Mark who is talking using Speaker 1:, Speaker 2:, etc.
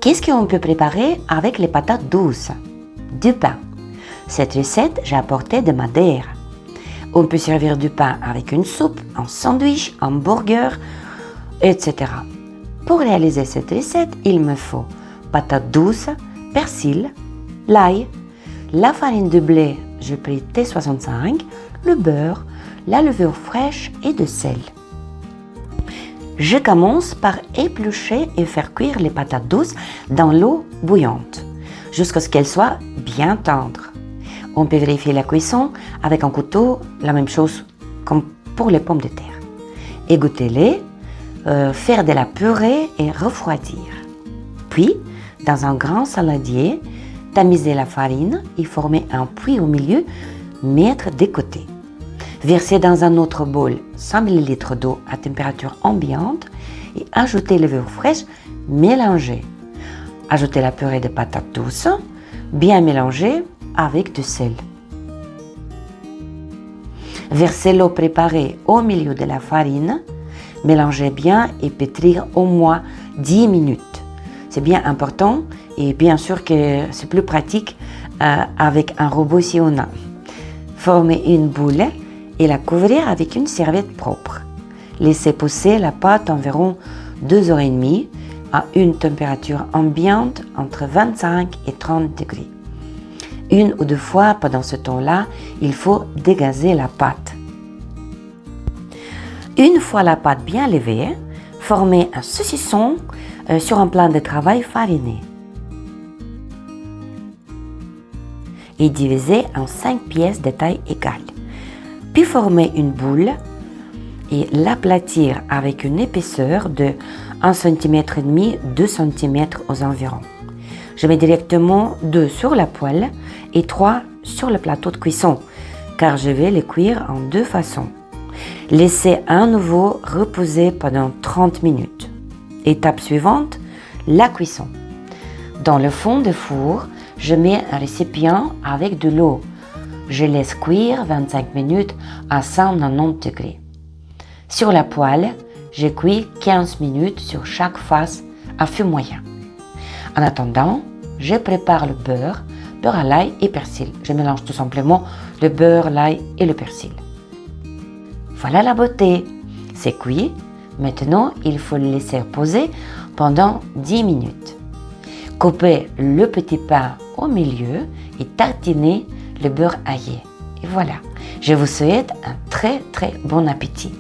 Speaker 1: Qu'est-ce qu'on peut préparer avec les patates douces? Du pain. Cette recette, j'ai apporté de Madère. On peut servir du pain avec une soupe, un sandwich, un burger, etc. Pour réaliser cette recette, il me faut patates douces, persil, l'ail, la farine de blé, j'ai pris T65, le beurre, la levure fraîche et de sel. Je commence par éplucher et faire cuire les patates douces dans l'eau bouillante, jusqu'à ce qu'elles soient bien tendres. On peut vérifier la cuisson avec un couteau, la même chose comme pour les pommes de terre. Égouttez-les, faire de la purée et refroidir. Puis, dans un grand saladier, tamiser la farine et former un puits au milieu, mettre de côté. Verser dans un autre bol 100 ml d'eau à température ambiante et ajouter les levure fraîche mélangées. Ajouter la purée de patates douces, bien mélangée avec du sel. Versez l'eau préparée au milieu de la farine, mélangez bien et pétrir au moins 10 minutes. C'est bien important et bien sûr que c'est plus pratique avec un robot si on a. Formez une boule et la couvrir avec une serviette propre. Laissez pousser la pâte environ 2h30 à une température ambiante entre 25 et 30 degrés. Une ou deux fois pendant ce temps-là, il faut dégazer la pâte. Une fois la pâte bien levée, formez un saucisson sur un plan de travail fariné et divisez en 5 pièces de taille égale. Puis formez une boule et l'aplatir avec une épaisseur de 1,5 cm, 2 cm aux environs. Je mets directement 2 sur la poêle et 3 sur le plateau de cuisson, car je vais les cuire en 2 façons. Laissez à nouveau reposer pendant 30 minutes. Étape suivante, la cuisson. Dans le fond du four, je mets un récipient avec de l'eau. Je laisse cuire 25 minutes à 190 degrés. Sur la poêle, je cuis 15 minutes sur chaque face à feu moyen. En attendant, je prépare le beurre à l'ail et persil. Je mélange tout simplement le beurre, l'ail et le persil. Voilà la beauté. C'est cuit. Maintenant, il faut le laisser reposer pendant 10 minutes. Coupez le petit pain au milieu et tartinez le beurre aillé. Et voilà, je vous souhaite un très bon appétit.